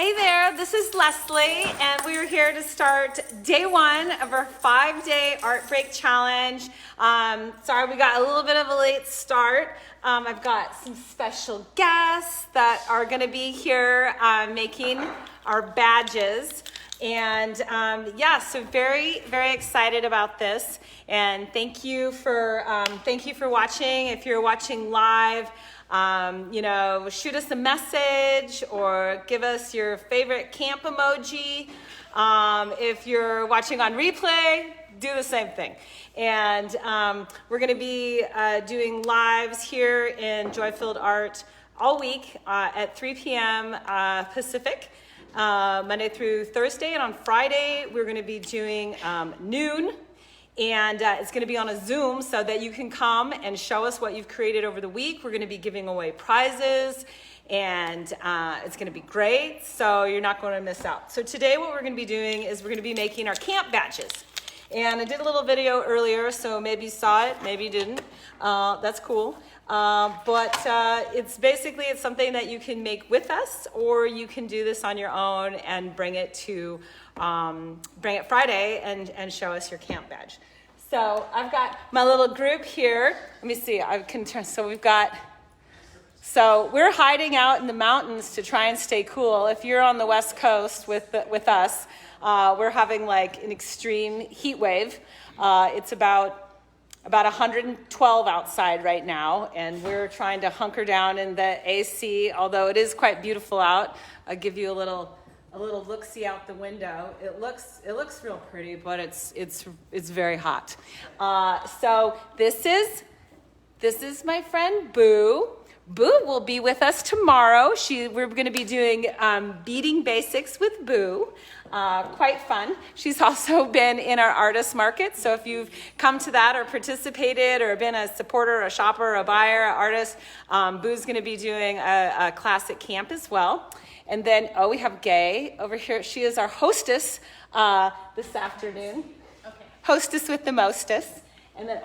Hey there, this is Leslie, and we are here to start day one of our 5-day art break challenge. Sorry, we got a little bit of a late start. I've got some special guests that are going to be here making our badges. And so very, very excited about this. And thank you for watching. If you're watching live, shoot us a message or give us your favorite camp emoji. If you're watching on replay, do the same thing. And we're going to be doing lives here in Joy-Filled Art all week at 3 p.m. Pacific, Monday through Thursday. And on Friday, we're going to be doing noon. And it's going to be on a Zoom so that you can come and show us what you've created over the week. We're going to be giving away prizes, and it's going to be great, so you're not going to miss out. So today what we're going to be doing is we're going to be making our camp badges. And I did a little video earlier, so maybe you saw it, maybe you didn't. That's cool. It's something that you can make with us, or you can do this on your own and bring it Friday and show us your camp badge. So I've got my little group here. Let me see, I can turn, so we're hiding out in the mountains to try and stay cool. If you're on the West Coast with us, we're having like an extreme heat wave. It's about 112 outside right now, and we're trying to hunker down in the AC, although it is quite beautiful out. I'll give you a little look-see out the window. It looks real pretty, but it's very hot. So this is my friend Boo. Boo will be with us tomorrow. We're going to be doing beading basics with Boo. Quite fun. She's also been in our artist market. So if you've come to that or participated or been a supporter, a shopper, a buyer, an artist, Boo's going to be doing a classic camp as well. And then, we have Gay over here. She is our hostess this afternoon. Okay. Hostess with the mostest. And then,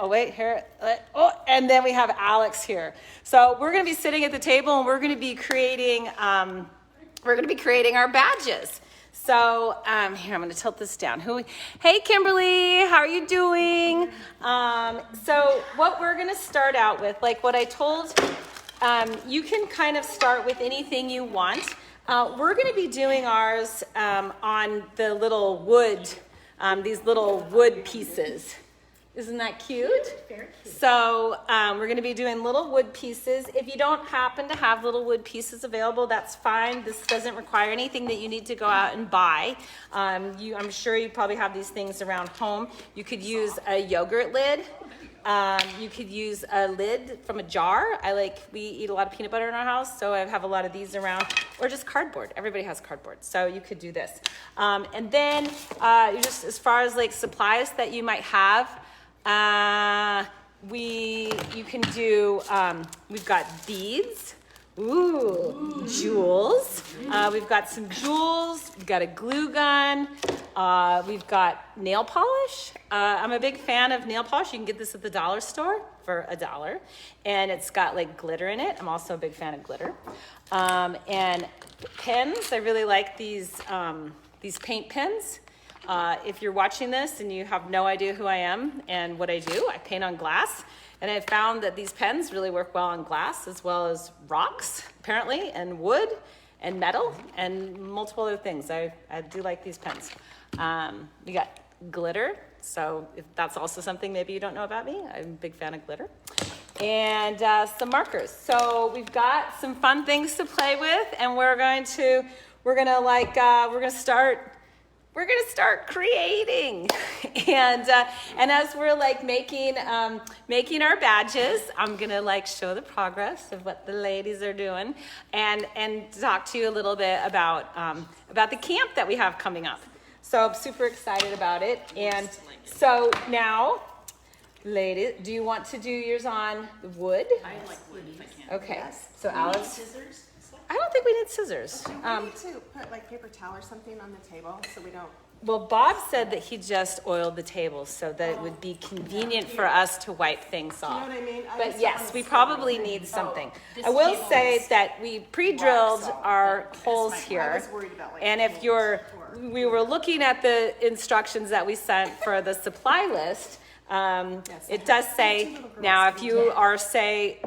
and then we have Alex here. So we're going to be sitting at the table, and we're going to be creating our badges. So here, I'm going to tilt this down. Hey, Kimberly, how are you doing? So what we're going to start out with, like what I told, you can kind of start with anything you want. We're going to be doing ours on the little wood, these little wood pieces. Isn't that cute? Very cute. So we're going to be doing little wood pieces. If you don't happen to have little wood pieces available, that's fine. This doesn't require anything that you need to go out and buy. I'm sure you probably have these things around home. You could use a yogurt lid. You could use a lid from a jar. We eat a lot of peanut butter in our house, so I have a lot of these around, or just cardboard. Everybody has cardboard, so you could do this. And then just as far as like supplies that you might have, you can do, we've got beads. Ooh, jewels. We've got some jewels. We've got a glue gun. We've got nail polish. I'm a big fan of nail polish. You can get this at the dollar store for $1. And it's got like glitter in it. I'm also a big fan of glitter. And pens. I really like these paint pens. If you're watching this and you have no idea who I am and what I do, I paint on glass. And I found that these pens really work well on glass as well as rocks, apparently, and wood and metal and multiple other things. I do like these pens. We got glitter. So if that's also something maybe you don't know about me, I'm a big fan of glitter. And some markers. So we've got some fun things to play with, and we're gonna start creating. And as we're like making our badges, I'm gonna like show the progress of what the ladies are doing and talk to you a little bit about the camp that we have coming up. So I'm super excited about it. And so now, ladies, do you want to do yours on wood? I like wood if I can. Okay. Yes. So Alice. Scissors? I don't think we need scissors. We need to put like paper towel or something on the table so we don't. Well, Bob said that he just oiled the tables so that it would be convenient for us to wipe things off. what I mean? I But just yes, wanna we see. probably need something. I will say that we pre-drilled our holes here. was worried about, like, And if we were looking at the instructions that we sent for the supply list, it does say, now if you are, say,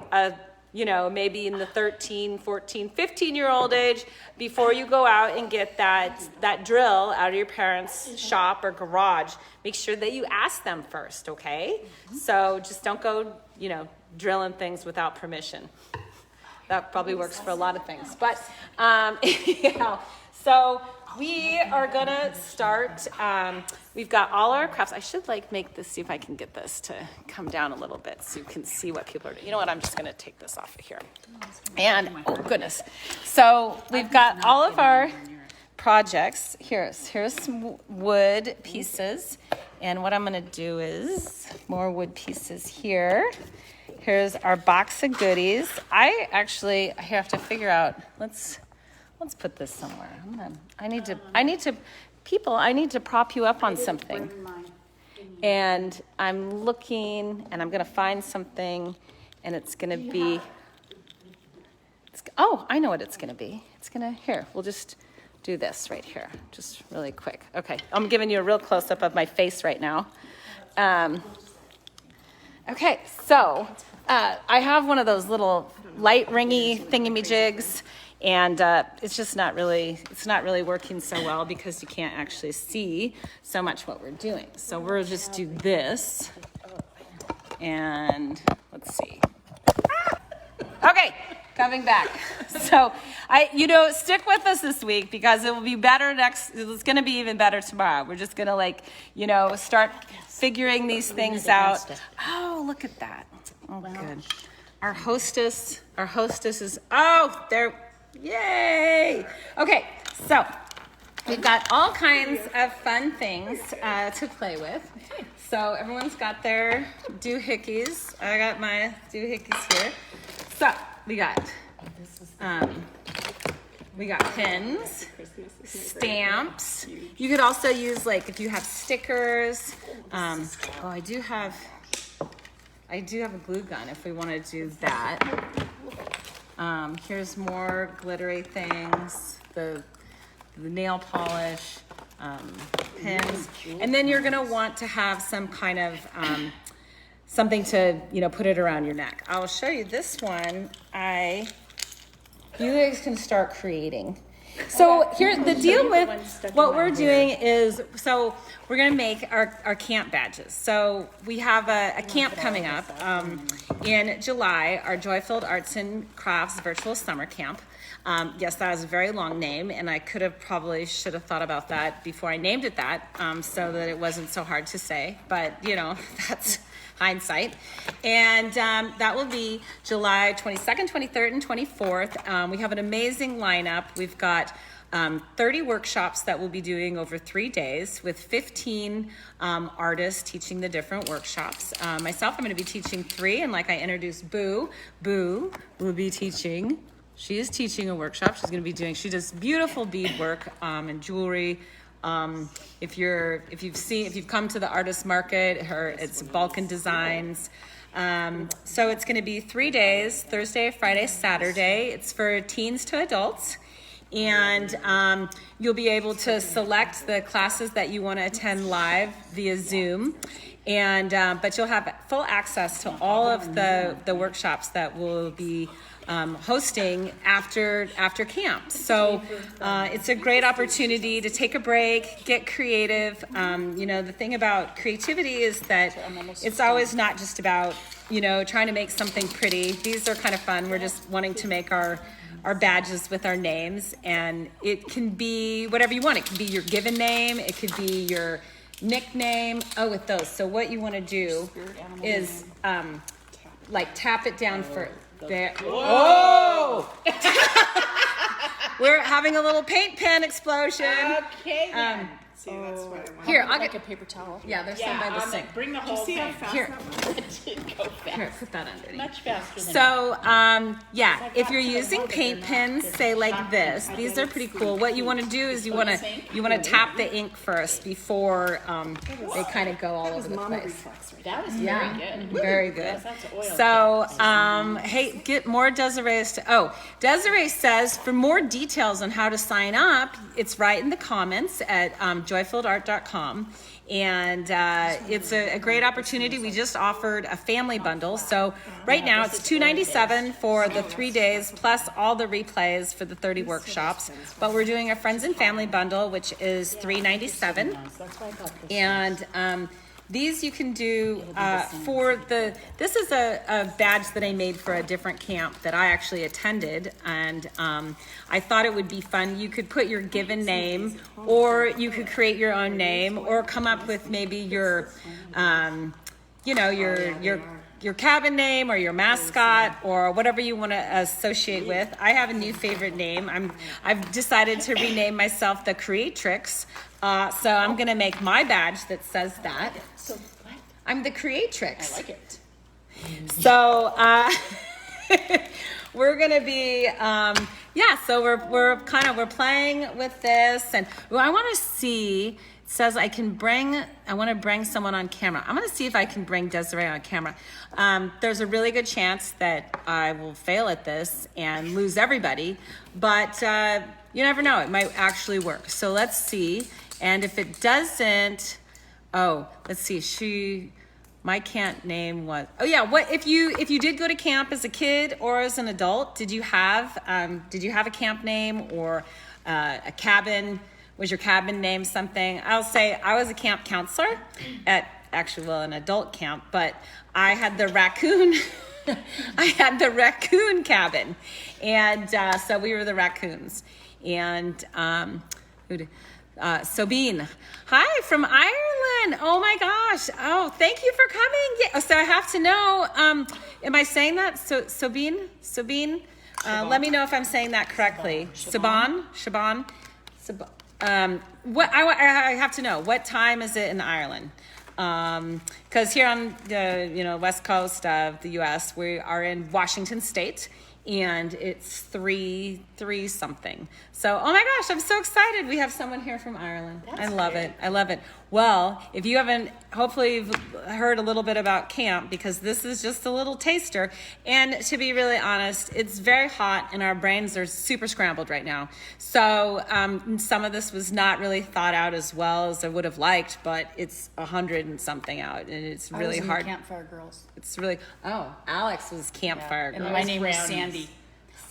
maybe in the 13, 14, 15-year-old age, before you go out and get that drill out of your parents' shop or garage, make sure that you ask them first, okay? So just don't go, drilling things without permission. That probably works for a lot of things. But, so we are gonna start, we've got all our crafts. I should make this, see if I can get this to come down a little bit so you can see what people are doing. You know what, I'm just gonna take this off of here. And, oh goodness. So we've got all of our projects. Here's some wood pieces. And what I'm gonna do is, more wood pieces here. Here's our box of goodies. I have to figure out, let's put this somewhere. I need to prop you up on something. And I'm looking, and I'm gonna find something, and it's gonna be, I know what it's gonna be. Here, we'll just do this right here, just really quick. Okay, I'm giving you a real close-up of my face right now. Okay, so I have one of those little light ringy thingy-majigs, and it's not really working so well because you can't actually see so much what we're doing. So we'll just do this, and let's see. Okay, coming back. So stick with us this week because it will be better it's going to be even better tomorrow. We're just going to start figuring these things out. Oh, look at that. Oh, good. Our hostess is, yay. Okay, so we've got all kinds of fun things to play with. So everyone's got their doohickeys. I got my doohickeys here. So we got pins, stamps. You could also use if you have stickers. I do have a glue gun if we want to do that. Here's more glittery things, the nail polish, pins, and then you're gonna want to have some kind of something to put it around your neck. I'll show you this one. You guys can start creating. So here, the deal with what we're doing is, so we're gonna make our camp badges. So we have a camp coming up in July, our Joy-Filled Arts and Crafts Virtual Summer Camp. Yes, that is a very long name, and I should have thought about that before I named it that, so that it wasn't so hard to say, but that's hindsight. And that will be July 22nd, 23rd, and 24th. We have an amazing lineup. We've got 30 workshops that we'll be doing over 3 days with 15 artists teaching the different workshops. Myself, I'm going to be teaching 3, and like I introduced Boo will be teaching. She is teaching a workshop. She does beautiful beadwork and jewelry. If you've come to the artist market, it's Balkan Designs. So it's going to be 3 days, Thursday, Friday, Saturday. It's for teens to adults. And you'll be able to select the classes that you want to attend live via Zoom. And but you'll have full access to all of the workshops that we'll be hosting after camp. So it's a great opportunity to take a break, get creative. The thing about creativity is that it's always not just about trying to make something pretty. These are kind of fun. We're just wanting to make our badges with our names, and it can be whatever you want. It can be your given name, it could be your nickname. With those, so what you want to do is tap it down for there. Whoa! We're having a little paint pen explosion. Okay. See, that's what I want. Here, I'll like get a paper towel. Yeah, there's some by the sink. Bring the whole See how thing. fast Here. that was? It did go fast. Here, put that underneath. Much faster than So, yeah, if you're using paint pens, say like this, these are pretty cool. What you want to do is you want to tap the ink first before they kind of go all over the Mama place. reflex right that was Yeah, very good. very good. Yes, that's oil. So, hey, get more Desiree's. Desiree says for more details on how to sign up, it's right in the comments at joyfiledart.com. And it's a great opportunity. We just offered a family bundle. So right now it's $297 for the 3 days plus all the replays for the 30 workshops. But we're doing a friends and family bundle, which is $397. That's why I got this. And these you can do this is a badge that I made for a different camp that I actually attended, and I thought it would be fun. You could put your given name, or you could create your own name, or come up with maybe your your cabin name or your mascot or whatever you want to associate with. I have a new favorite name. I've decided to rename myself the Creatrix. So I'm going to make my badge that says that. So what? I'm the Creatrix. I like it. So we're going to be so we're playing with this, and I want to see. It says I want to bring someone on camera. I'm going to see if I can bring Desiree on camera. There's a really good chance that I will fail at this and lose everybody, but you never know. It might actually work. So let's see. And if it doesn't, let's see. My camp name was. What if you did go to camp as a kid or as an adult? Did you have a camp name or a cabin? Was your cabin name something? I'll say I was a camp counselor at an adult camp, but I had the raccoon. I had the raccoon cabin, and so we were the raccoons. And Sabine, hi from Ireland. Oh my gosh! Oh, thank you for coming. Yeah. So I have to know. Am I saying that? So Sabine. Let me know if I'm saying that correctly. Siobhan. What I have to know, what time is it in Ireland? Because here on the west coast of the U.S., we are in Washington State, and it's 3 something. So, oh my gosh, I'm so excited. We have someone here from Ireland. I love it. Well, if you haven't, hopefully you've heard a little bit about camp, because this is just a little taster. And to be really honest, it's very hot and our brains are super scrambled right now. So some of this was not really thought out as well as I would have liked, but it's 100 and something out, and it's really I was in hard. The Campfire Girls. It's really, Alex was Campfire And Girls. my name was Brownies. Sandy.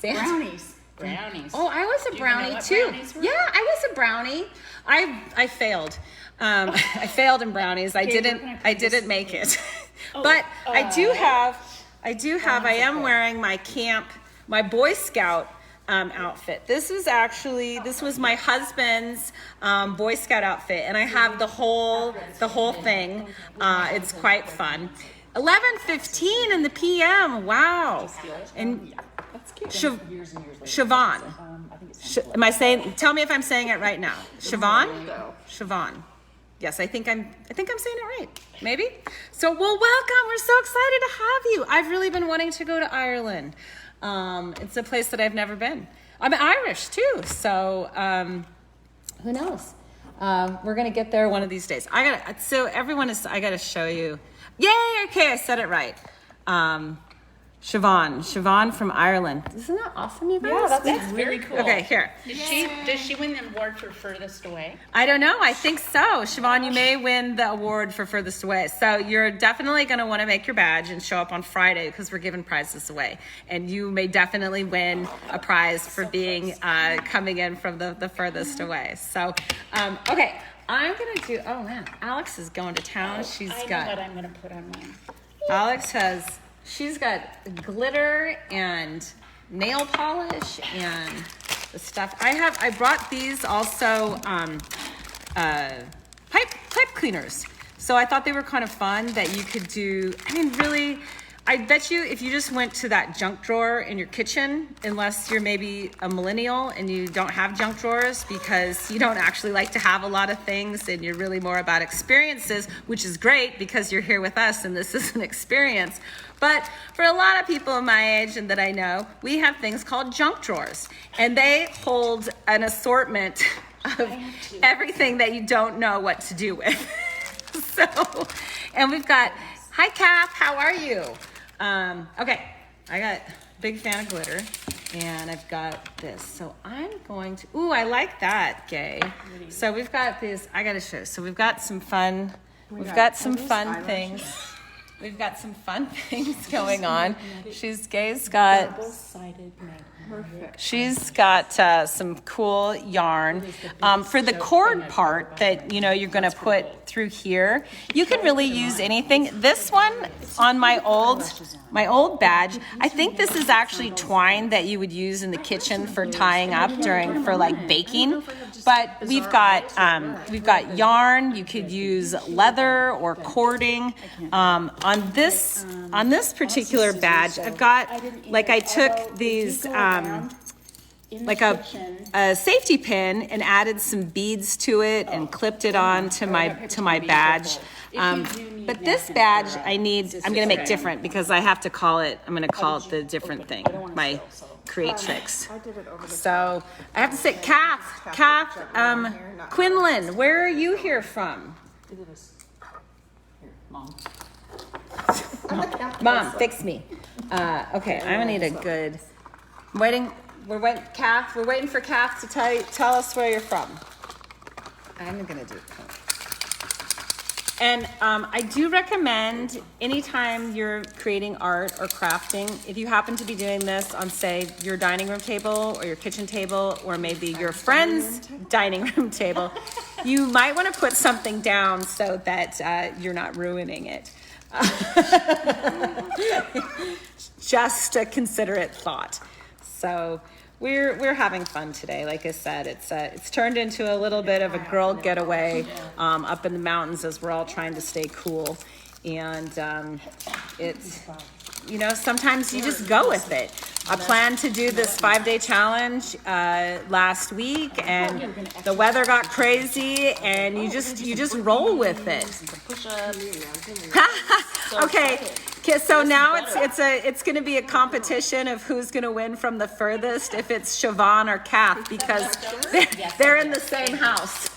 Brownies. Brownies. Oh, I was a Do you know brownie what too. brownies were? Yeah, I was a brownie. I failed. I failed in brownies. I didn't make it. But I am wearing my Boy Scout outfit. This was my husband's Boy Scout outfit, and I have the whole thing. It's quite fun. 11:15 in the PM. Wow. And Siobhan. Am I saying? Tell me if I'm saying it right now. Siobhan. Yes, I think I'm saying it right. Maybe. So, well, welcome. We're so excited to have you. I've really been wanting to go to Ireland. It's a place that I've never been. I'm Irish too, so who knows? We're gonna get there one of these days. I gotta show you. Yay! Okay, I said it right. Siobhan from Ireland. Isn't that awesome, you guys? Yeah, that's very cool. Okay, here. Does she win the award for furthest away? I don't know. I think so. Siobhan, you may win the award for furthest away. So you're definitely going to want to make your badge and show up on Friday, because we're giving prizes away. And you may definitely win a prize for being coming in from the furthest away. So, okay. I'm going to do, oh man, Alex is going to town. I know what I'm going to put on mine. She's got glitter and nail polish and the stuff. I brought these also pipe cleaners. So I thought they were kind of fun that you could do. I mean, really, I bet you if you just went to that junk drawer in your kitchen, unless you're maybe a millennial and you don't have junk drawers because you don't actually like to have a lot of things and you're really more about experiences, which is great because you're here with us and this is an experience. But for a lot of people my age and that I know, we have things called junk drawers, and they hold an assortment of everything that you don't know what to do with. So, and we've got, hi Kath, how are you? Okay, I got big fan of glitter, and I've got this. So I'm going to, ooh, I like that, Gay. So we've got this, I gotta show. So we've got some fun, we've got some fun things. We've got some fun things going on. Gay's got, she's got some cool yarn. For the cord part that, you know, you're gonna put through here, you can really use anything. This one on my old badge, I think this is actually twine that you would use in the kitchen for tying up for like baking. But we've got yarn. You could use leather or cording. On this particular badge, I've got, like, I took these like a safety pin and added some beads to it and clipped it on to my badge. But this badge I'm gonna make different because I'm gonna call it the different thing, my Create Tricks. So I have to say, Kath, Quinlan, where are you here from? Mom, fix me. Okay, I'm gonna need a good, we're waiting for Kath to tell us where you're from. I'm gonna do it. And I do recommend anytime you're creating art or crafting, if you happen to be doing this on, say, your dining room table or your kitchen table or maybe your friend's dining room table, you might want to put something down so that you're not ruining it. Just a considerate thought. So we're having fun today. Like I said, it's turned into a little bit of a girl getaway up in the mountains as we're all trying to stay cool. And it's, you know, sometimes you just go with it. I planned to do this 5-day challenge last week, and the weather got crazy, and you just roll with it. Okay. So now it's going to be a competition of who's going to win from the furthest, if it's Siobhan or Kath, because they're in the same house.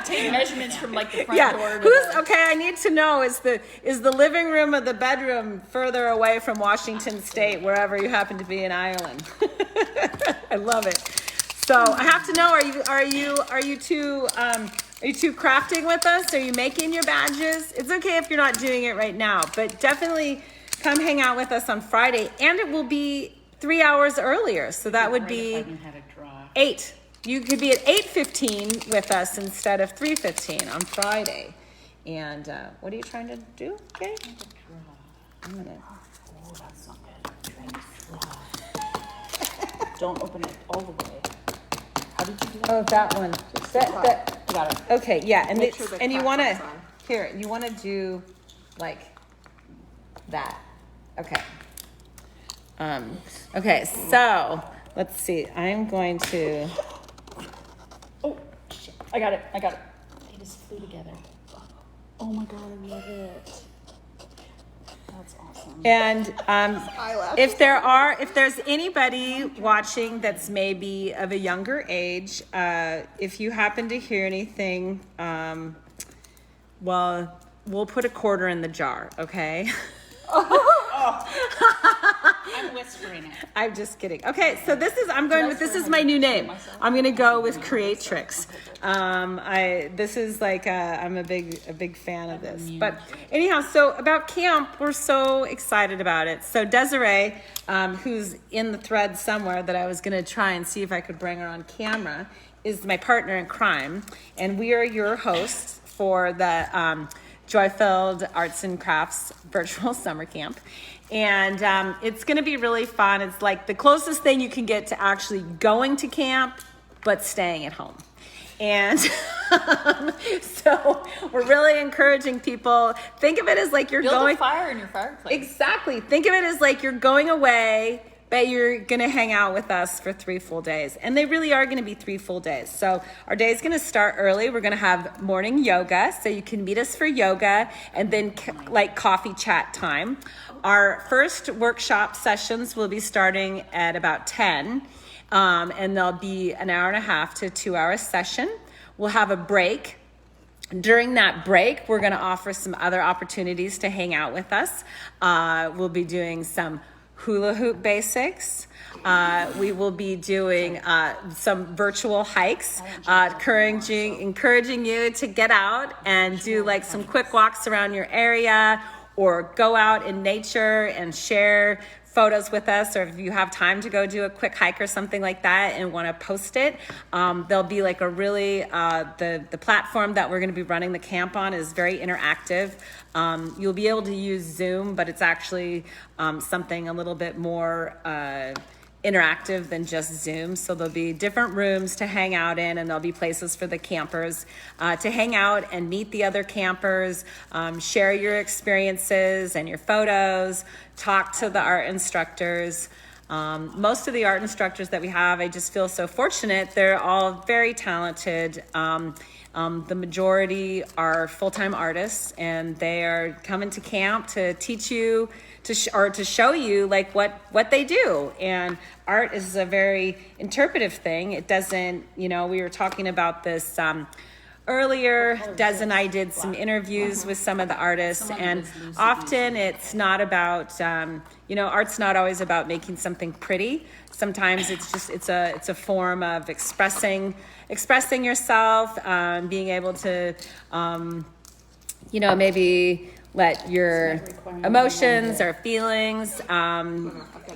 Take measurements from like the front door. Okay, I need to know, is the living room or the bedroom further away from Washington State, wherever you happen to be in Ireland? I love it. So I have to know, are you two crafting with us? Are you making your badges? It's okay if you're not doing it right now, but definitely come hang out with us on Friday, and it will be 3 hours earlier. So that would be 8. You could be at 8:15 with us instead of 3:15 on Friday. And what are you trying to do? Okay. I'm gonna. Oh, that's not good. Don't open it all the way. How did you do that? Oh, that one. That. Got it. Okay, yeah, and Make sure the and you cap want is to on. here. You want to do like that. Okay. Okay, so let's see. I'm going to. Oh, shit. I got it. They just flew together. Oh my god, I love it. That's awesome. And if there's anybody watching that's maybe of a younger age, if you happen to hear anything, well, we'll put a quarter in the jar, okay? I'm whispering it. I'm just kidding. Okay, so this is my new name. I'm gonna go with Create Tricks. I'm a big fan of this. But anyhow, so about camp, we're so excited about it. So Desiree, who's in the thread somewhere that I was gonna try and see if I could bring her on camera, is my partner in crime, and we are your hosts for the Joy-Filled Arts and Crafts Virtual Summer Camp. And it's going to be really fun. It's like the closest thing you can get to actually going to camp, but staying at home. And so we're really encouraging people. Think of it as like you're Build going. a fire in your fireplace. Exactly. Think of it as like you're going away, but you're going to hang out with us for 3 full days. And they really are going to be 3 full days. So our day is going to start early. We're going to have morning yoga. So you can meet us for yoga and then like coffee chat time. Our first workshop sessions will be starting at about 10. And there'll be an hour and a half to 2 hour session. We'll have a break. During that break, we're going to offer some other opportunities to hang out with us. We'll be doing some hula hoop basics. We will be doing some virtual hikes, encouraging you to get out and do like some quick walks around your area or go out in nature and share photos with us, or if you have time to go do a quick hike or something like that and want to post it, there'll be like a really, the platform that we're going to be running the camp on is very interactive. You'll be able to use Zoom, but it's actually something a little bit more interactive than just Zoom. So there'll be different rooms to hang out in, and there'll be places for the campers to hang out and meet the other campers, share your experiences and your photos, talk to the art instructors. Most of the art instructors that we have, I just feel so fortunate. They're all very talented. The majority are full-time artists, and they are coming to camp to teach you to show you like what they do. And art is a very interpretive thing. It doesn't, we were talking about this earlier. Des and I did some interviews with some of the artists, and often it's not about, art's not always about making something pretty. Sometimes it's a form of expressing yourself, being able to, maybe let your emotions or feelings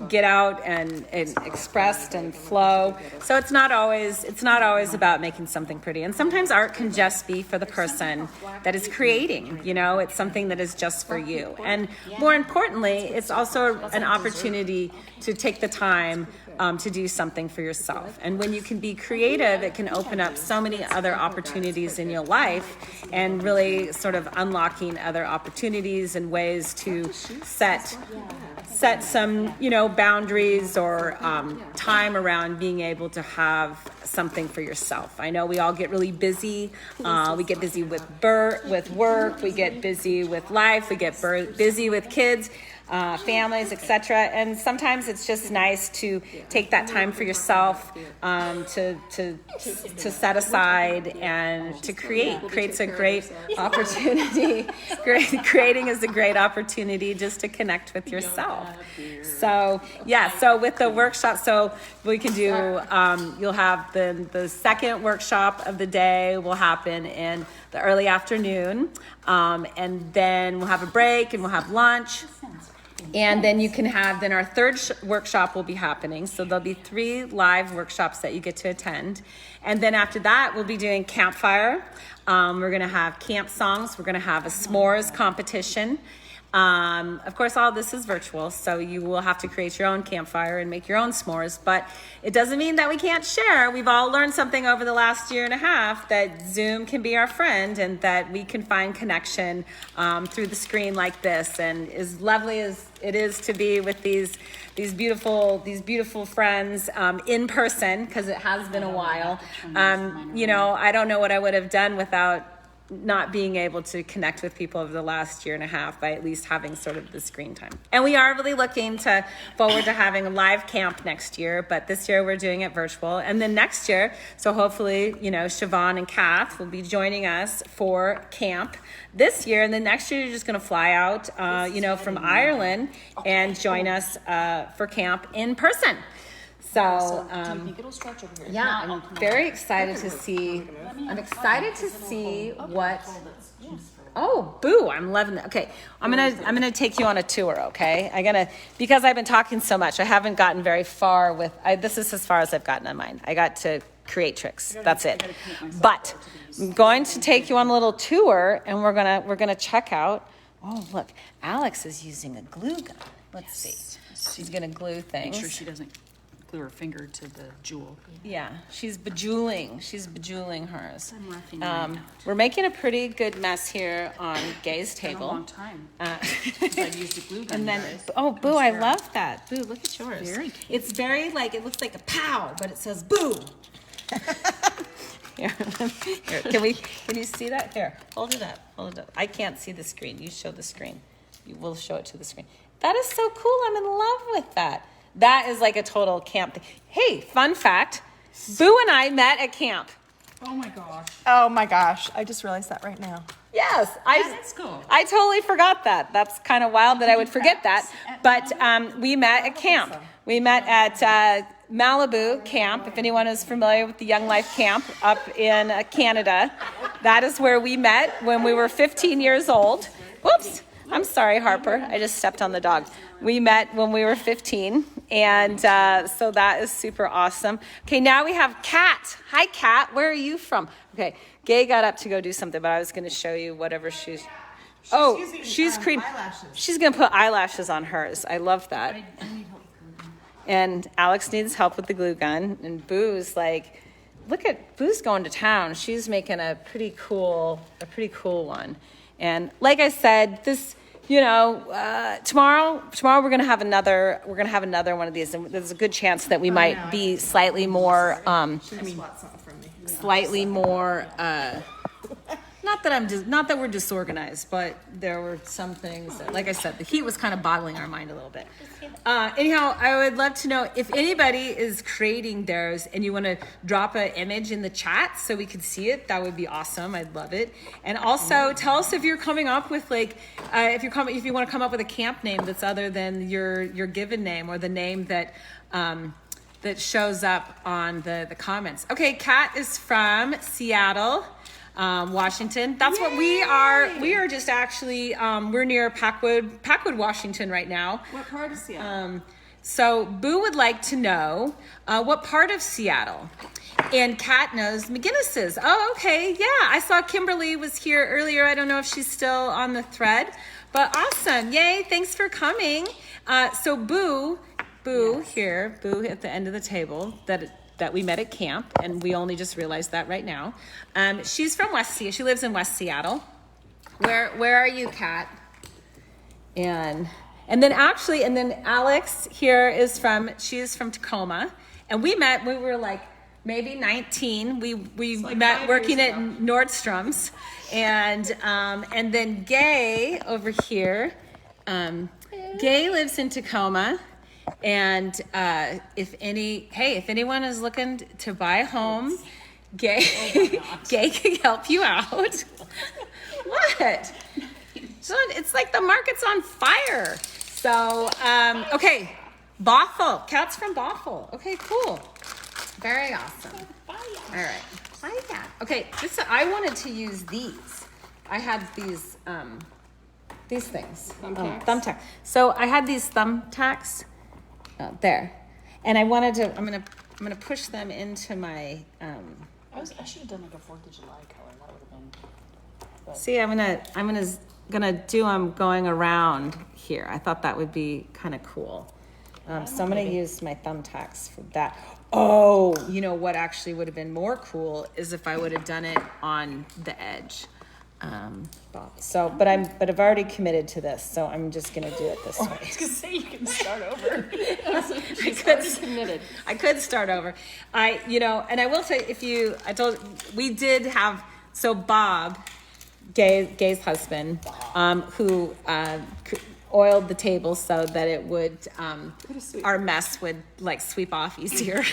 get out and expressed and flow. So it's not always about making something pretty. And sometimes art can just be for the person that is creating. It's something that is just for you. And more importantly, it's also an opportunity to take the time to do something for yourself. And when you can be creative, it can open up so many other opportunities in your life, and really sort of unlocking other opportunities and ways to set some, boundaries or time around being able to have something for yourself. I know we all get really busy. We get busy with work. We get busy with life. We get busy with kids. Families, etc. And sometimes it's just nice to take that time for yourself, to set aside and to create. Creates a great opportunity. Creating is a great opportunity just to connect with yourself. So with the workshop, so we can do, you'll have the second workshop of the day will happen in the early afternoon, and then we'll have a break and we'll have lunch. And then our third workshop will be happening. So there'll be 3 live workshops that you get to attend. And then after that, we'll be doing campfire. We're going to have camp songs. We're going to have a s'mores competition. Of course, all this is virtual, so you will have to create your own campfire and make your own s'mores, but it doesn't mean that we can't share. We've all learned something over the last year and a half, that Zoom can be our friend and that we can find connection through the screen like this. And as lovely as it is to be with these beautiful friends in person, because it has been a while, I don't know what I would have done without not being able to connect with people over the last year and a half by at least having sort of the screen time. And we are really looking forward to having a live camp next year, but this year we're doing it virtual. And then next year, so hopefully, Siobhan and Kath will be joining us for camp this year. And then next year, you're just going to fly out, from Ireland and join us for camp in person. So, do you think it'll stretch over here? If yeah, not, I'll I'm come very over. excited to see. I'm excited to see what. Oh, boo! I'm loving it. Okay, I'm gonna take you on a tour. Okay, because I've been talking so much. I haven't gotten very far with. This is as far as I've gotten on mine. I got to create tricks. That's it. But I'm going to take you on a little tour, and we're gonna check out. Oh, look, Alex is using a glue gun. Let's see. She's gonna glue things. Make sure she doesn't glue her finger to the jewel. Yeah, she's bejeweling. She's bejeweling hers. I'm laughing right now. We're making a pretty good mess here on Gay's Been a table. long time Uh, since I've used a glue gun. and then, guys. oh, Boo, I love that. Boo, look at yours. Very cute. It's very like, it looks like a pow, but it says Boo. Here, can you see that? Here, hold it up. I can't see the screen. You show the screen. You will show it to the screen. That is so cool. I'm in love with that. That is like a total camp thing. Hey, fun fact. Boo and I met at camp. Oh my gosh. Oh my gosh, I just realized that right now. Yes, That's cool. I totally forgot that. That's kind of wild that I would forget that. But we met at camp. We met at Malibu Camp. If anyone is familiar with the Young Life Camp up in Canada, that is where we met when we were 15 years old. Whoops. I'm sorry, Harper. I just stepped on the dog. We met when we were 15, and so that is super awesome. Okay, now we have Kat. Hi, Kat. Where are you from? Okay, Gay got up to go do something, but I was going to show you whatever she's she's eyelashes. She's going to put eyelashes on hers. I love that. I need help with glue gun. And Alex needs help with the glue gun, and Boo's like, look at Boo's going to town. She's making a pretty cool one. And like I said, this, tomorrow we're gonna have another one of these, and there's a good chance that we might be slightly more, not that we're disorganized, but there were some things that, like I said, the heat was kind of boggling our mind a little bit. Anyhow, I would love to know if anybody is creating theirs and you want to drop an image in the chat so we could see it. That would be awesome. I'd love it. And also tell us if you're coming up with if you want to come up with a camp name that's other than your given name or the name that that shows up on the comments. Okay, Kat is from Seattle. Washington. That's what we are. We are just actually, we're near Packwood, Washington right now. What part of Seattle? So Boo would like to know what part of Seattle. And Kat knows McGinnis's. Oh, okay. Yeah, I saw Kimberly was here earlier. I don't know if she's still on the thread, but awesome. Yay, thanks for coming. So Boo here, Boo at the end of the table that we met at camp, and we only just realized that right now. She's from West Seattle. She lives in West Seattle. Where are you, Kat? And then Alex here she's from Tacoma, and we met when we were like maybe 19. We met working at Nordstrom's, and then Gay over here. Gay lives in Tacoma. And if anyone is looking to buy a home, Gay can help you out. What? It's like the market's on fire. So, okay, Bothell. Kat's from Bothell. Okay, cool. Very awesome. All right. Bye, Kat. Okay, I wanted to use these. I had these things. Thumbtacks. So I had these thumbtacks. There, and I wanted to. I'm gonna push them into my. I should have done like a 4th of July color. That would have been. See, I'm gonna do them going around here. I thought that would be kind of cool. So I'm gonna use my thumbtacks for that. Oh, you know what actually would have been more cool is if I would have done it on the edge. But I've already committed to this, so I'm just gonna do it this way. I was gonna say you can start over. I could start over. And I will say, we did have, so Bob, Gay's husband, who oiled the table so that it would, our mess would like sweep off easier.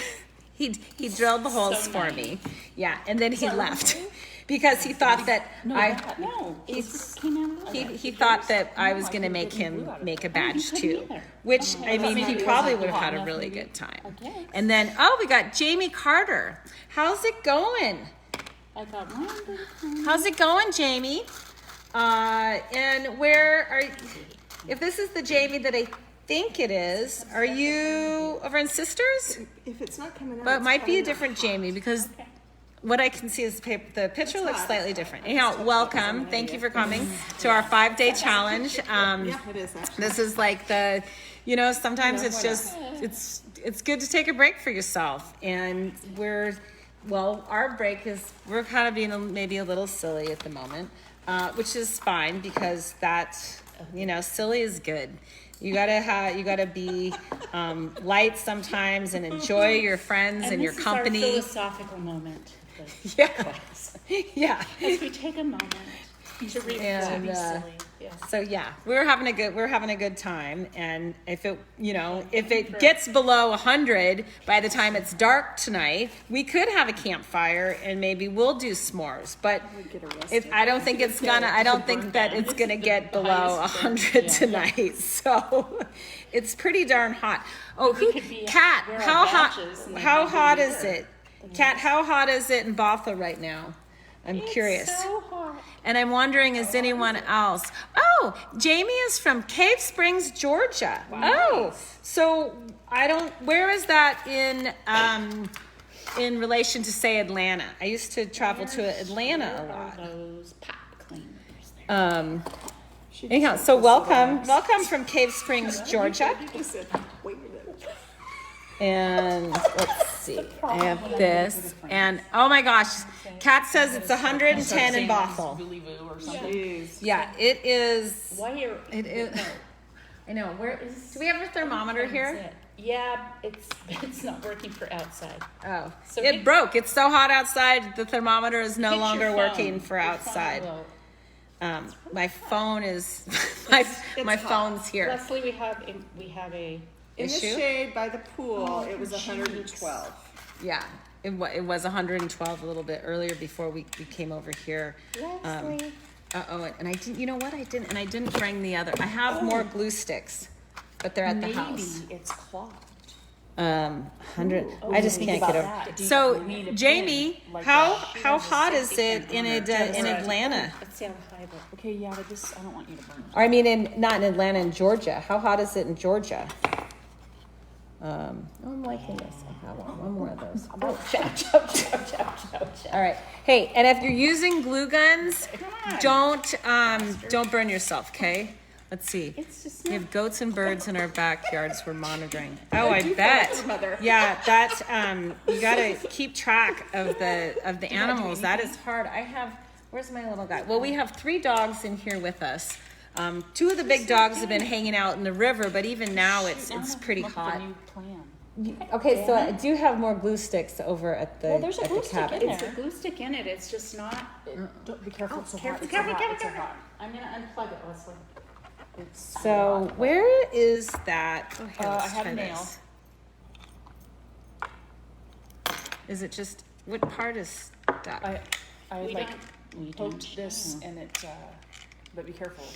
He drilled the holes for me. Yeah, and then he left. Because he thought that he thought that I was going to make him make a badge too, which I mean he probably would have had a really good time. And then we got Jamie Carter. How's it going? How's it going, Jamie? And where are? If this is the Jamie that I think it is, are you over in Sisters? If it's not coming out, But it might be a different Jamie because. What I can see is the picture looks slightly different. Anyhow, welcome. Thank you for coming to our 5-day challenge. it is actually. This is like sometimes it's it's good to take a break for yourself. And our break is, we're kind of being maybe a little silly at the moment, which is fine because silly is good. You gotta be light sometimes and enjoy your friends and your company. This is our philosophical moment. Yeah. Yeah. As we take a moment to be silly. Yeah. So yeah, we're having a good time, and if it gets below 100 by the time it's dark tonight, we could have a campfire and maybe we'll do s'mores. But I don't think that it's gonna get below 100 tonight. So it's pretty darn hot. Oh, Kat, how hot is it? Kat, how hot is it in Bothell right now? I'm curious. So hot. And I'm wondering, is anyone else? Oh, Jamie is from Cave Springs, Georgia. Wow. Oh, so where is that in relation to, say, Atlanta? I used to travel to Atlanta a lot. Those pop cleaners there. Anyhow, so welcome from Cave Springs, Georgia. And let's see, I have this, and oh my gosh, Kat says it's 110 in Bothell. Yeah, it is. It is. I know. Do we have a thermometer here? Yeah, it's not working for outside. Oh, So it broke. It's so hot outside. The thermometer is no longer working for outside. My phone is my phone's here. Leslie, we have a In the Issue? shade by the pool, it was 112. Yeah, it was 112 a little bit earlier before we came over here. Leslie. And I didn't. You know what? I didn't bring the other. I have more glue sticks, but they're at the house. Maybe it's clogged. 100. I just can't get over. So, Jamie, how hot is it in Atlanta? Let's see how high okay, yeah, but I don't want you to burn. Or I mean, not in Atlanta, in Georgia. How hot is it in Georgia? I'm liking this. I have one more of those. All right. Hey, and if you're using glue guns, don't burn yourself. Okay. Let's see. We have goats and birds in our backyards. We're monitoring. Oh, I bet. Yeah, that you gotta keep track of the animals. That is hard. Where's my little guy? Well, we have 3 dogs in here with us. 2 of the big dogs have been hanging out in the river, but even now it's pretty hot. Okay, so I do have more glue sticks over at the there's a glue stick cabin. in there. It's a glue stick in it. It's just not. Don't be careful. It's so hot. Careful. I'm gonna unplug it, Leslie. So where is that? Oh, here, I let's have try a nail. this. Is it just what part is that? I We like don't poked this know. and it, but be careful.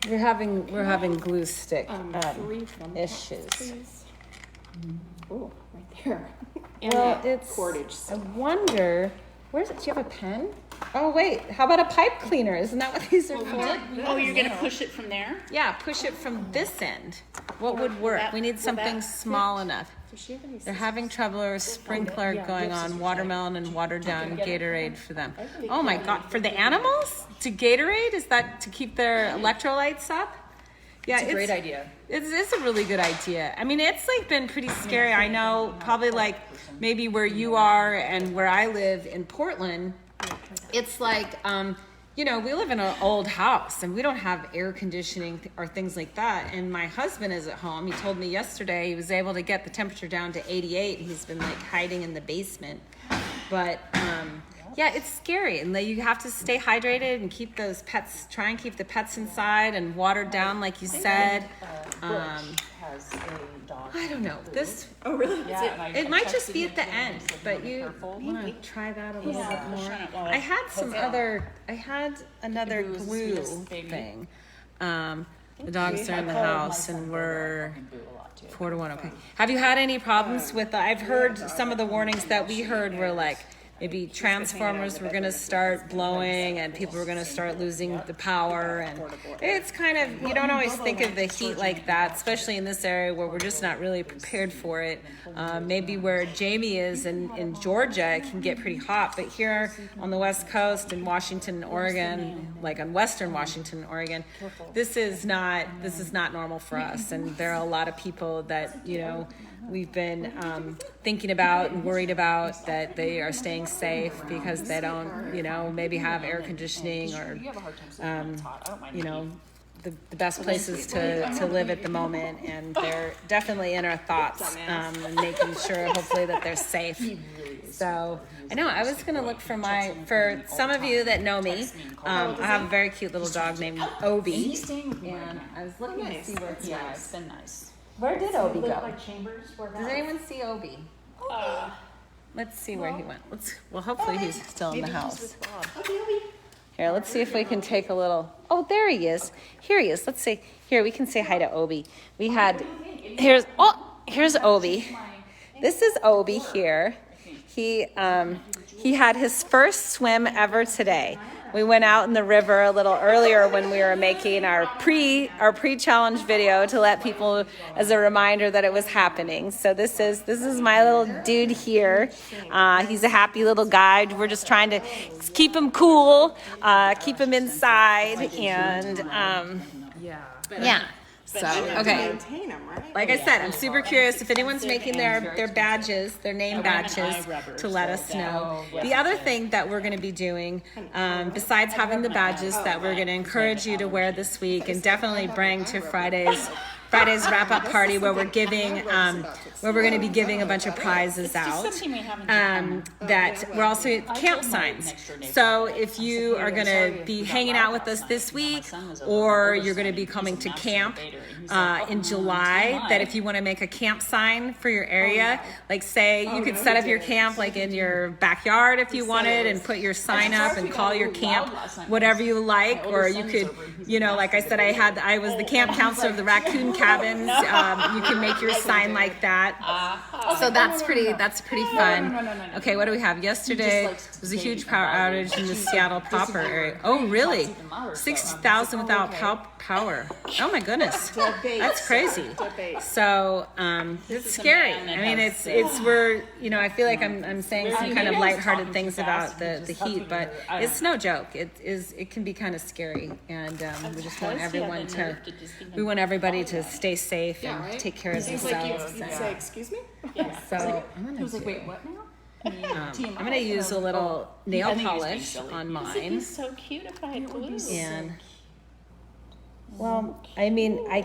We're having glue stick 3 from issues. please. Oh, right there. Well, it's cordage. I wonder. Where's it? Do you have a pen? Oh wait, how about a pipe cleaner? Isn't that what these are for? Oh, you're gonna push it from there? Yeah, push it from this end. What would work? We need something small enough. Does she have any They're having trouble with a sprinkler going on, watermelon and watered down Gatorade for them. Oh my God, for the animals? To Gatorade? Is that to keep their electrolytes up? Yeah, It's a great idea. It's a really good idea. I mean, it's like been pretty scary. I know probably like maybe where you are and where I live in Portland, it's like, we live in an old house and we don't have air conditioning or things like that. And my husband is at home. He told me yesterday he was able to get the temperature down to 88. He's been like hiding in the basement. But yeah, it's scary. And you have to stay hydrated and keep those pets, try and keep the pets inside and watered down like you said. Has a dog. I don't know. This, Oh, really? Yeah, it might just be at the end, but you want to try that a little bit more. I had another glue thing. The dogs are in the house and we're 4-1. Okay. Have you had any problems with I've heard some of the warnings that we heard were like maybe transformers were going to start blowing and people were going to start losing the power. And it's kind of, you don't always think of the heat like that, especially in this area where we're just not really prepared for it. Maybe where Jamie is in Georgia, it can get pretty hot, but here on the West Coast in Washington and Oregon, like on Western Washington and Oregon, this is not normal for us. And there are a lot of people that, you know, we've been thinking about and worried about that they are staying safe because they don't, you know, maybe have air conditioning or, you know, the best places to live at the moment, and they're definitely in our thoughts and making sure hopefully that they're safe. So I know I was gonna look for some of you that know me, I have a very cute little dog named Obi, and I was looking to see where he Yeah, was. it's been nice. Where did Obi go? Chambers. Does anyone see Obi? Let's see where he went. Well, hopefully he's still in the house. Here, let's see if we can take a little. Oh, there he is. Here he is. Let's see. Here, we can say hi to Obi. Here's Obi. This is Obi here. He had his first swim ever today. We went out in the river a little earlier when we were making our pre-challenge video to let people as a reminder that it was happening. So this is my little dude here. He's a happy little guy. We're just trying to keep him cool, keep him inside, and yeah. So okay. Like I said, I'm super curious if anyone's making their badges, their name badges, to let us know. The other thing that we're going to be doing, besides having the badges that we're going to encourage you to wear this week and definitely bring to Friday's wrap-up party where we're going to be giving a bunch of prizes out. That we're also camp signs. So if you are going to be hanging out with us this week, or you're going to be coming to camp in July, that if you want to make a camp sign for your area, like say you could set up your camp like in your backyard if you wanted and put your sign up and call your camp whatever you like, or you could, you know, like I said, I was the camp counselor of the raccoon cabins. You can make your sign like that. So that's pretty fun. Okay, what do we have? Yesterday was a huge power outage in the Seattle proper area. Oh, really? 60,000 without power. Oh my goodness, that's crazy. So it's scary. I mean, we're, you know, I feel like I'm saying some kind of lighthearted things about the heat, but it's no joke. It can be kind of scary, and we just want everybody to stay safe and take care of themselves. Say, excuse me? So He was like, wait, what now? I'm gonna use a little nail polish on mine. So cute if I had glue. And well, I mean, I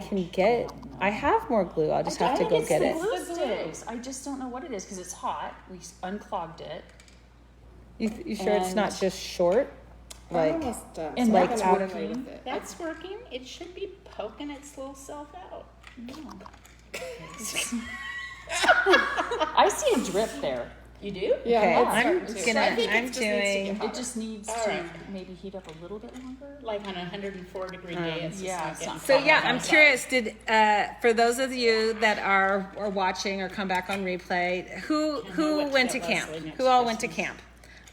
have more glue. I'll just have to go get it. Glue sticks. I just don't know what it is because it's hot. We unclogged it. You sure it's not just short? Like, And like that's out working. with it. That's working. It should be poking its little self out. I see a drip there. You do? okay, I'm I think I'm it just needs to doing. be It just needs All to right. maybe heat up a little bit longer. Like on a 104-degree day, it's yeah, just not it's getting So yeah, hot I'm outside. curious. Did for those of you that are watching or come back on replay, who what went to to get camp? Leslie next Who all went to camp?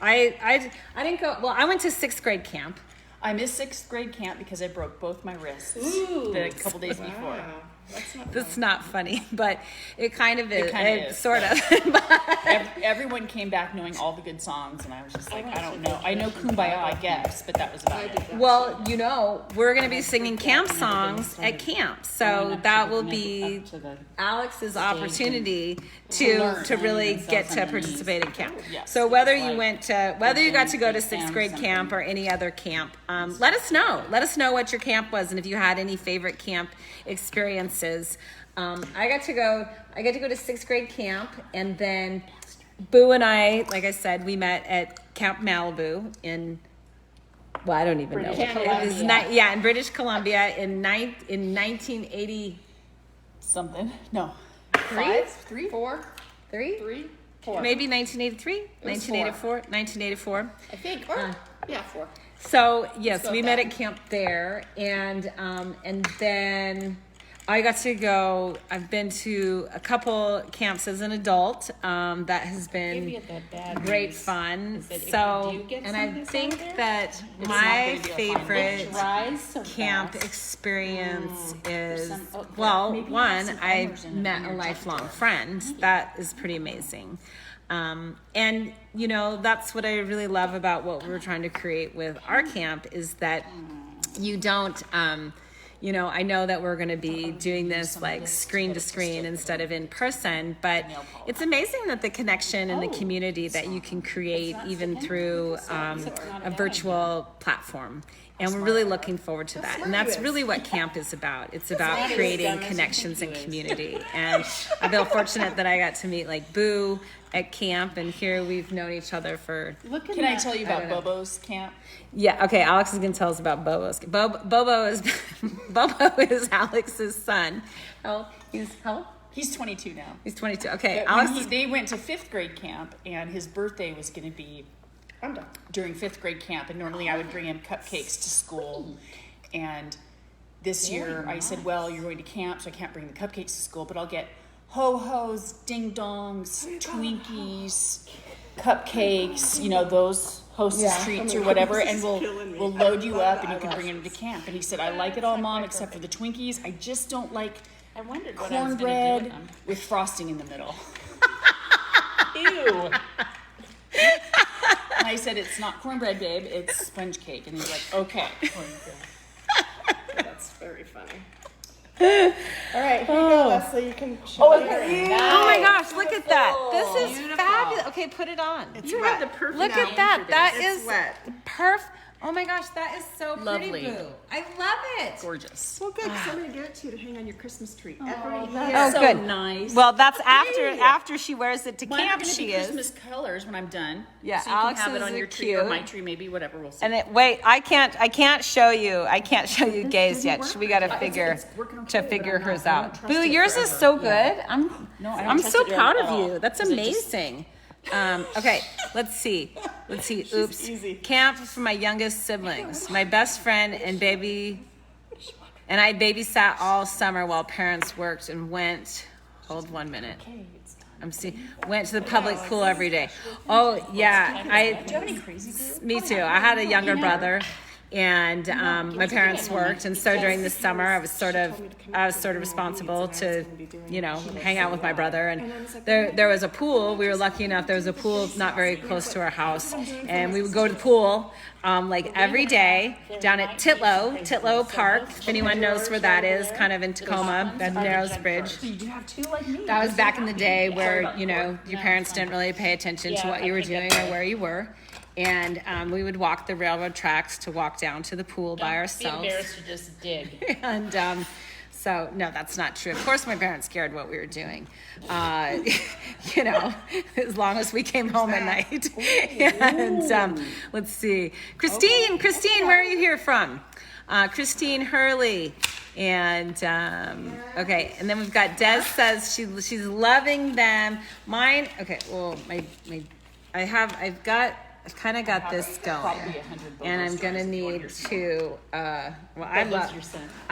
I didn't go. Well, I went to 6th grade camp. I missed 6th grade camp because I broke both my wrists Ooh. the couple days before. Wow. That's not That's not funny, but it kind of is. kinda is, Sort of. Everyone came back knowing all the good songs, and I was just like, I don't know. I know Kumbaya, I guess, but that was about it. Well, you know, we're going to be singing camp songs at camp, so that will be Alex's opportunity to really get to participate in camp. Yes, So whether you got to go to 6th grade camp or any other camp, let us know. Let us know what your camp was and if you had any favorite camp experiences. I got to go to 6th grade camp, and then Boo and I, like I said, we met at Camp Malibu in. Well, I don't even know. It was in British Columbia in 1980. Something. No. Three? Four? Three? Three? Maybe 1983, was 1984. I think. Or, yeah, four. So yes, we met at camp there, and then I got to go. I've been to a couple camps as an adult. That has Give been you the bad great news. fun. Is that if So, you do get and I some of this think over there, that it's my not gonna be a fun one. favorite It dries so camp fast. experience is, Some- oh, well, maybe one, have some I Elmer's in it met when a you're lifelong friend. That is pretty amazing. And, you know, that's what I really love about what we're trying to create with our camp is that you don't, you know, I know that we're going to be doing this like screen to screen instead of in person, but it's amazing that the connection and the community that you can create even through a virtual platform. And we're really looking forward to that. And that's really what camp is about. It's about creating connections and community. And I feel fortunate that I got to meet like Boo at camp, and here we've known each other for. Look at Can I that. tell you about Bobo's camp? Yeah, okay, Alex is gonna tell us about Bobo's. Bobo is Bobo is Alex's son. How old? He's 22 now. He's 22. Okay, But when Alex. they went to 5th grade camp, and his birthday was going to be during 5th grade camp, and normally I would bring him cupcakes to school. And this year I said, well, you're going to camp, so I can't bring the cupcakes to school, but I'll get ho-hos, ding-dongs, Twinkies, cupcakes, you know, those hostess treats or whatever, and we'll load you up and you can bring them to camp. And he said, I like it all, Mom, except for the Twinkies. I just don't like I wondered what I was going to do cornbread with them. with frosting in the middle. Ew. And I said, it's not cornbread, babe, it's sponge cake. And he's like, okay. That's very funny. All right, here you go, Leslie. You can show me. Oh my gosh, look at that. This is fabulous. Okay, put it on. You have the perfect Look at that. That is wet. Oh my gosh, that is so pretty, Lovely. Boo. I love it. Gorgeous. Well, good, 'cause I'm going to give it to you to hang on your Christmas tree every year. Oh, so good. nice. Well, that's after she wears it to Mine are camp. going to She be is. Christmas colors when I'm done. Yeah, so you Alex's can have it on are your tree or cute. my tree, maybe whatever. We'll see. And wait, I can't show you Gaze yet. We got to figure hers out. Boo, yours is so good. I'm trust so it proud at of all. you. That's amazing. Okay, let's see. Oops. Camp for my youngest siblings. My best friend and I babysat all summer while parents worked and went. Hold 1 minute. Went to the public pool every day. Oh yeah, Do you have any crazy group? me too. I had a younger brother, and my parents worked, and so during the summer, I was sort of responsible to, you know, hang out with my brother. And there was a pool. We were lucky enough. There was a pool not very close to our house, and we would go to the pool like every day down at Titlow Park. If anyone knows where that is, kind of in Tacoma, Bed Narrows Bridge. So you do have two like me. That was back in the day where, you know, your parents didn't really pay attention to what you were doing or where you were. And we would walk the railroad tracks to walk down to the pool by Be ourselves. embarrassed to just dig. And so, no, that's not true. Of course, my parents cared what we were doing, you know, as long as we came home at night. And let's see. Christine, where are you here from? Christine Hurley. And okay, and then we've got Des says she's loving them. Mine, okay, well, I've kind of got this going, and I'm gonna need to. I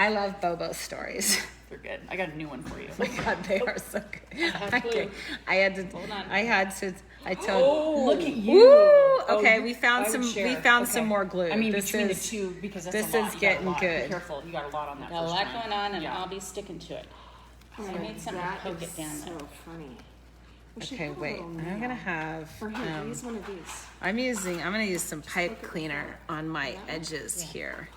love Bobo's stories. They're good. I got a new one for you. Oh my God, they are so good. Okay, I told. Oh, look at you. Woo! Okay, we found I would some. share. We found some Okay. more glue. I mean, This between is- the two, because that's this a lot. is You got a getting lot. good. Be careful. You got a lot on that Got a first lot time. going on, and Yeah. I'll be sticking to it. So I need something to poke it down there. So funny. We should Okay, have a wait. little I'm nail. gonna have. Or here, use one of these. I'm gonna use some pipe cleaner on my edges here.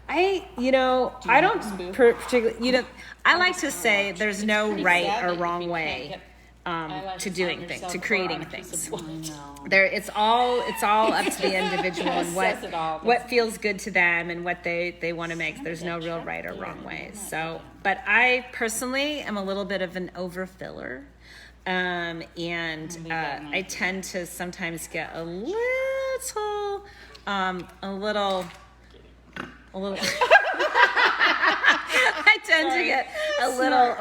I don't particularly, I like to say there's no right or wrong way to doing things, to creating things. It's all up to the individual and Says it all. what feels good to them and what they want to make. There's no real right or wrong way. So, but I personally am a little bit of an overfiller. I tend to sometimes get a little I tend to get a little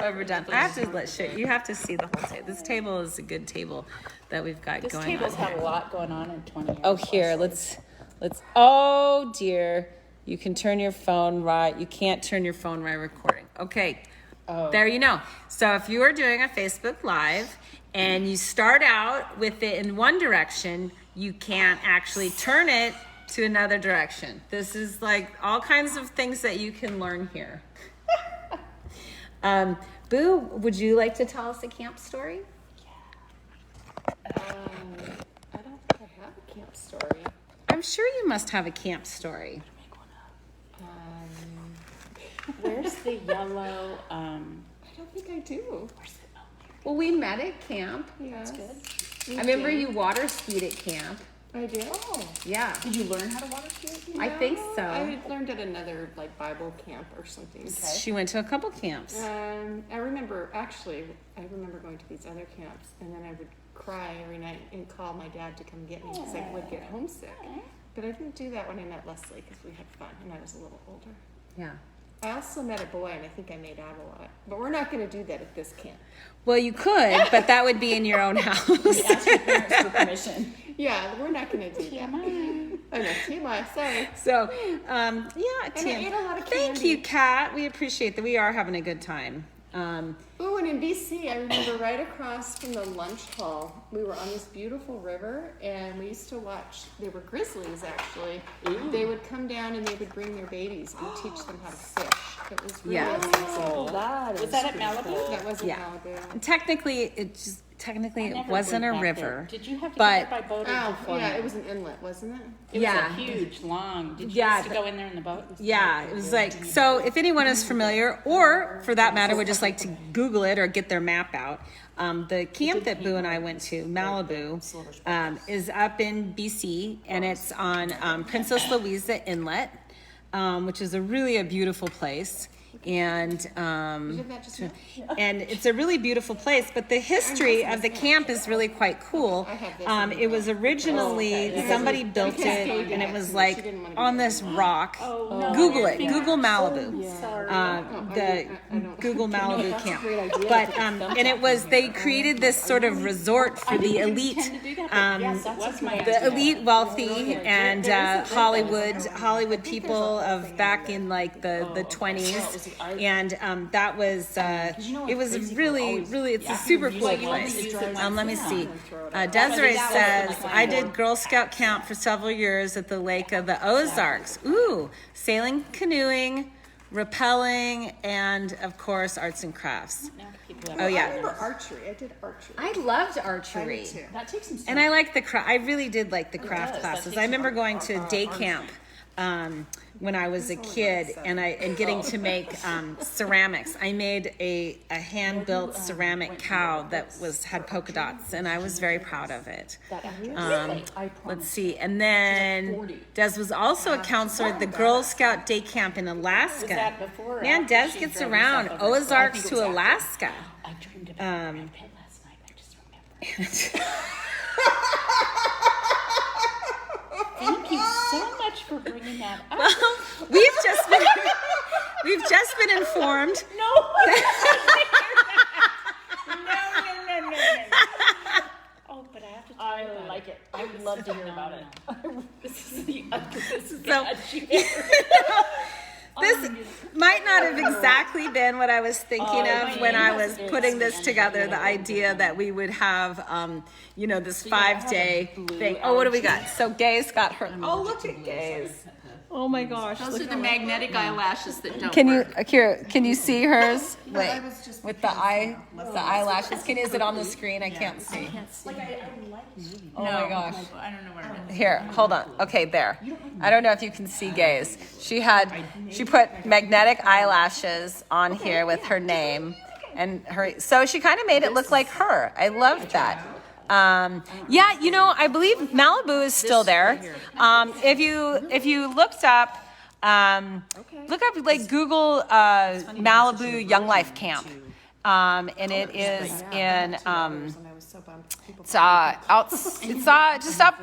overdone. I have to you have to see the whole table. This table is a good table that we've got This going table's on had here. a lot going on in 20 years. Oh, here, let's, oh dear. You can turn your phone right. You can't turn your phone right recording. Okay. There you know. So if you are doing a Facebook Live and you start out with it in one direction, you can't actually turn it to another direction. This is like all kinds of things that you can learn here. Boo, would you like to tell us a camp story? I don't think I have a camp story. I'm sure you must have a camp story. Where's the yellow? I don't think I do. Well, we met at camp. Yeah. That's good. I remember you water skied at camp. I did. Oh. Yeah, Did you learn how to water ski? I think so. I had learned at another like Bible camp or something. She went to a couple camps. I remember going to these other camps, and then I would cry every night and call my dad to come get me because I would get homesick. But I didn't do that when I met Leslie because we had fun and I was a little older. Yeah. I also met a boy and I think I made out a lot. But we're not going to do that at this camp. Well, you could, but that would be in your own house. Ask your parents for permission. Yeah, we're not going to do that. I know, TMI, sorry. So, yeah, And I Tim. ate a lot of Thank candy. you, Kat. We appreciate that. We are having a good time. Ooh, and in BC, I remember right across from the lunch hall, we were on this beautiful river, and we used to watch, they were grizzlies, actually. They would come down and they would bring their babies and teach them how to fish. It was really Yeah. amazing. Was that at Malibu? That was in Yeah. Malibu. And technically, it Never wasn't went a back river. there. Did you have to but- get there by boat or Oh, before? yeah, it was an inlet, wasn't it? It Yeah. was a huge, long. Did you Yeah, used to go in there in the boat? Yeah, it was like, so if anyone is familiar, or for that matter, would just like to Google it or get their map out, the camp that Boo and I went to, Malibu, is up in BC, and it's on Princess Louisa Inlet, which is really a beautiful place. And Did that just now? and it's a really beautiful place, but the history of the camp is really quite cool. It was originally somebody built it, and it was like on this rock. Google it. Google Malibu. The Google Malibu camp. But and it was, they created this sort of resort for the elite, Yes, that was my the idea. elite wealthy and Hollywood people of back in like the 20s. And that was it was really it's a super cool place. Let me see. Desiree says, I did Girl Scout camp for several years at the Lake of the Ozarks. Ooh, sailing, canoeing, rappelling, and of course arts and crafts. Oh I yeah, remember archery. I did archery. I loved I archery. did too. That takes some And I like the craft. I really did like the craft does. That classes. takes I remember going to day camp when I was a kid, and getting to make ceramics. I made a hand built ceramic cow that had polka dots, and I was very proud of it. Let's see. And then Des was also a counselor at the Girl Scout day camp in Alaska. that before or Man, after Des she gets drove around herself over? Ozarks to Alaska. I dreamed about Brad Pitt last night. I just remember. Thank you so much for bringing that up. We've just been informed. No. No. Oh, but I have to tell you about like it. I would love to hear about it. This is the So- This might not have exactly been what I was thinking of when I was putting this together, the idea that we would have, this 5-day thing. Oh, what do we got? So Gay's got her. Oh, look at Gay's. Oh my gosh. Those are the magnetic eyelashes that don't Can you, work. Akira, can you see hers? Wait, with the eyelashes. Is it on the screen? I can't see. Oh my gosh. I don't know where it is. Here, hold on. Okay, there. I don't know if you can see Gaze. She put magnetic eyelashes on here with her name and so she kind of made it look like her. I loved that. I believe Malibu is still there. If you looked up, look up like Google Malibu Young Life Camp. And it is in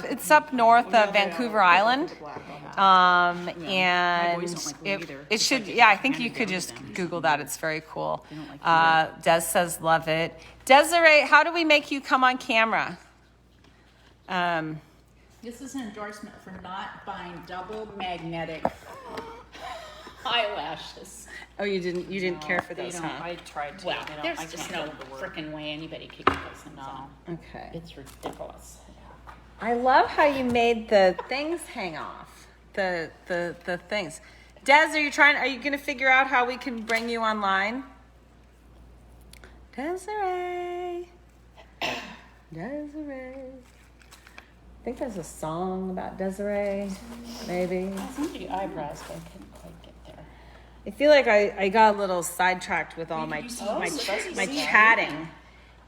it's up north of Vancouver Island. And it should, I think you could just Google that. It's very cool. Des says, love it. Desiree, how do we make you come on camera? This is an endorsement for not buying double magnetic eyelashes. Oh, you didn't care for They those, don't- huh? I tried to. Well, they don't, there's I just can't no go to work. frickin' way anybody could get those things on. Okay. It's ridiculous. I love how you made the things hang off. The things. Des, are you gonna figure out how we can bring you online? Desiree. Desiree. I think there's a song about Desiree, maybe. Somebody eyebrows, but I couldn't quite get there. I feel like I got a little sidetracked with all my my chatting,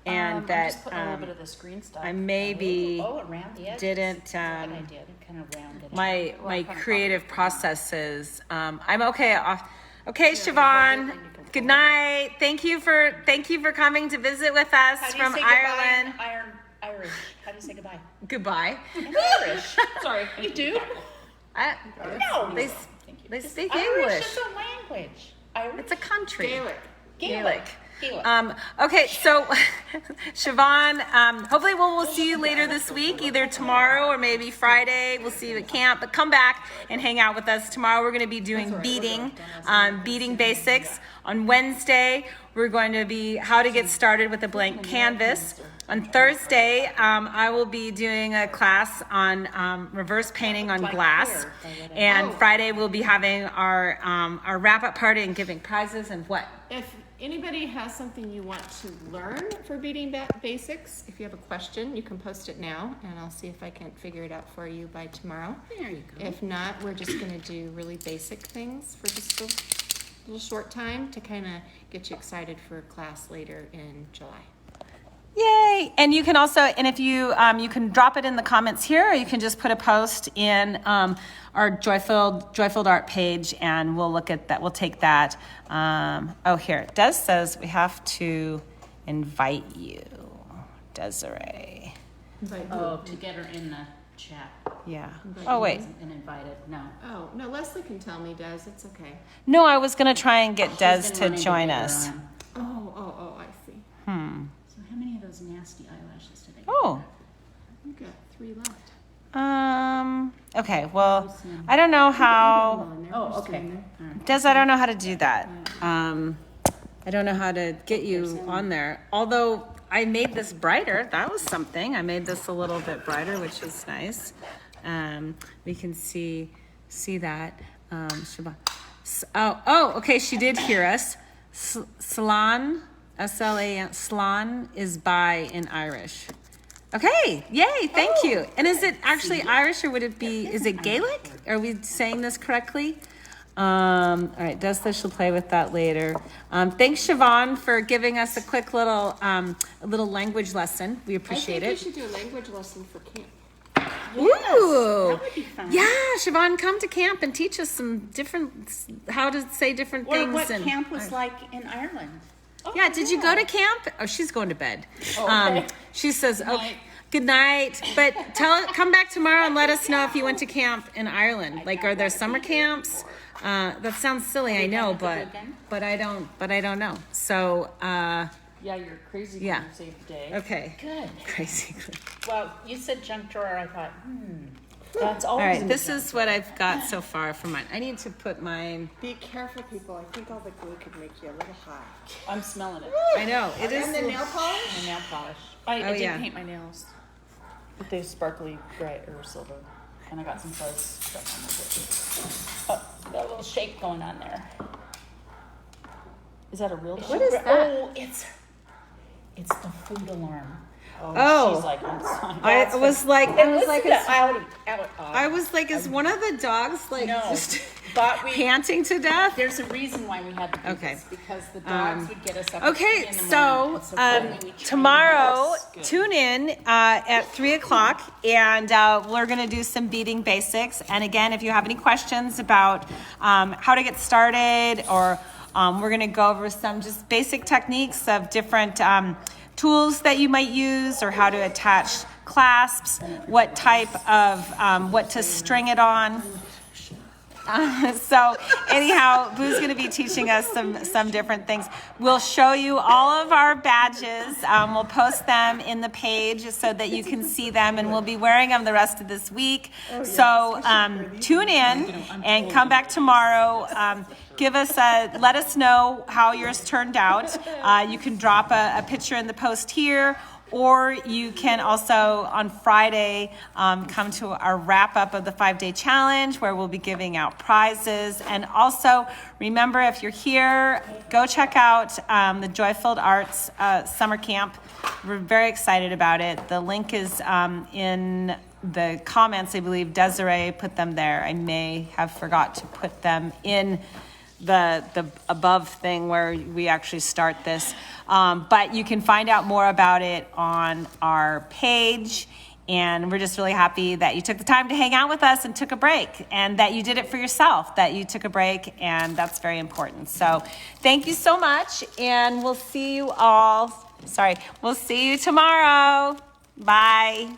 and I'm that just putting a little bit of this green stuff. I maybe Oh, around the edges. didn't That's what I did. I kind of rounded it. my creative processes. I'm okay. Okay, Siobhan. Good night. Thank you for coming to visit with us How do you from say goodbye Ireland. in Irish. How do you say goodbye? Goodbye. In Irish. Sorry. You do? No, they speak Irish English. is a language. Irish. It's a country. Gaelic. Gaelic. Okay, so Siobhan, hopefully we'll see you later this week, either tomorrow or maybe Friday. We'll see you at camp, but come back and hang out with us. Tomorrow we're going to be doing beading basics. On Wednesday, we're going to be how to get started with a blank canvas. On Thursday, I will be doing a class on reverse painting on glass. And Friday, we'll be having our wrap-up party and giving prizes and what? If anybody has something you want to learn for beading basics, if you have a question, you can post it now, and I'll see if I can figure it out for you by tomorrow. There you go. If not, we're just going to do really basic things for just a little short time to kind of get you excited for class later in July. Yay! And you can also, and if you can drop it in the comments here, or you can just put a post in our Joyfilled Art page, and we'll look at that. We'll take that. Here, Des says we have to invite you, Desiree. Oh, to get her in the chat Yeah. Oh wait. and invited. No. Oh, no, Leslie can tell me, Des. It's okay. No, I was gonna try and get Des She's been to wanting join get her us. on. Oh, I see. So how many of those nasty eyelashes did I get? Oh. We've got 3 left. Okay. Well, I don't know how. Oh, okay. All right. Des, I don't know how to do that. I don't know how to get you on there. Although I made this brighter, that was something. I made this a little bit brighter, which is nice. We can see that. Siobhan. Okay. She did hear us. Slan, S-L-A-N, Slan is by in Irish. Okay, yay, thank you. And is it actually Irish, or would it be, is it Gaelic? Are we saying this correctly? All right, Des says she'll play with that later. Thanks, Siobhan, for giving us a quick little language lesson. We appreciate I it. think we should do a language lesson for camp. Ooh, That would be fun. yeah, Siobhan, come to camp and teach us some how to say different Or things. what and, camp was like in Ireland. Yeah, did you go to camp? Oh, she's going to bed. Okay. She says, "Okay, good night." But come back tomorrow and let us know if you went to camp in Ireland. Like, are there summer camps? That sounds silly, I know, but I don't know. So, Yeah, you're crazy. Yeah. You saved the day. okay, Good. crazy. Well, you said junk drawer. I thought, That's All always right, in this the is what I've got so far for mine. I need to put mine. Be careful, people. I think all the glue could make you a little high. I'm smelling it. I know it is. And the nail polish? My nail polish. Oh, I did yeah. paint my nails. But they sparkly gray or silver. And I got some fuzz stuff on oh, got a little shake going on there. it. Is that a real What is that? Oh, it's the food alarm. Oh. She's like, I'm sorry. I was like, I I was like, is one of the dogs like No, just but we. panting to death? There's a reason why we had to do Okay. this because the dogs would get us up. Okay, in the so morning. Finally we trained tomorrow, them. tune in at 3:00, and we're going to do some beading basics. And again, if you have any questions about how to get started, or we're going to go over some just basic techniques of different tools that you might use, or how to attach clasps, what type of, what to string it on. So anyhow, Boo's going to be teaching us some different things. We'll show you all of our badges. We'll post them in the page so that you can see them, and we'll be wearing them the rest of this week. So tune in and come back tomorrow. Let us know how yours turned out. You can drop a picture in the post here, or you can also on Friday come to our wrap up of the 5-day challenge where we'll be giving out prizes. And also remember, if you're here, go check out the Joy-Filled Arts summer camp. We're very excited about it. The link is in the comments. I believe Desiree put them there. I may have forgot to put them in the above thing where we actually start this. But you can find out more about it on our page. And we're just really happy that you took the time to hang out with us and took a break, and that you did it for yourself, that you took a break, and that's very important. So thank you so much, and we'll see you tomorrow. Bye.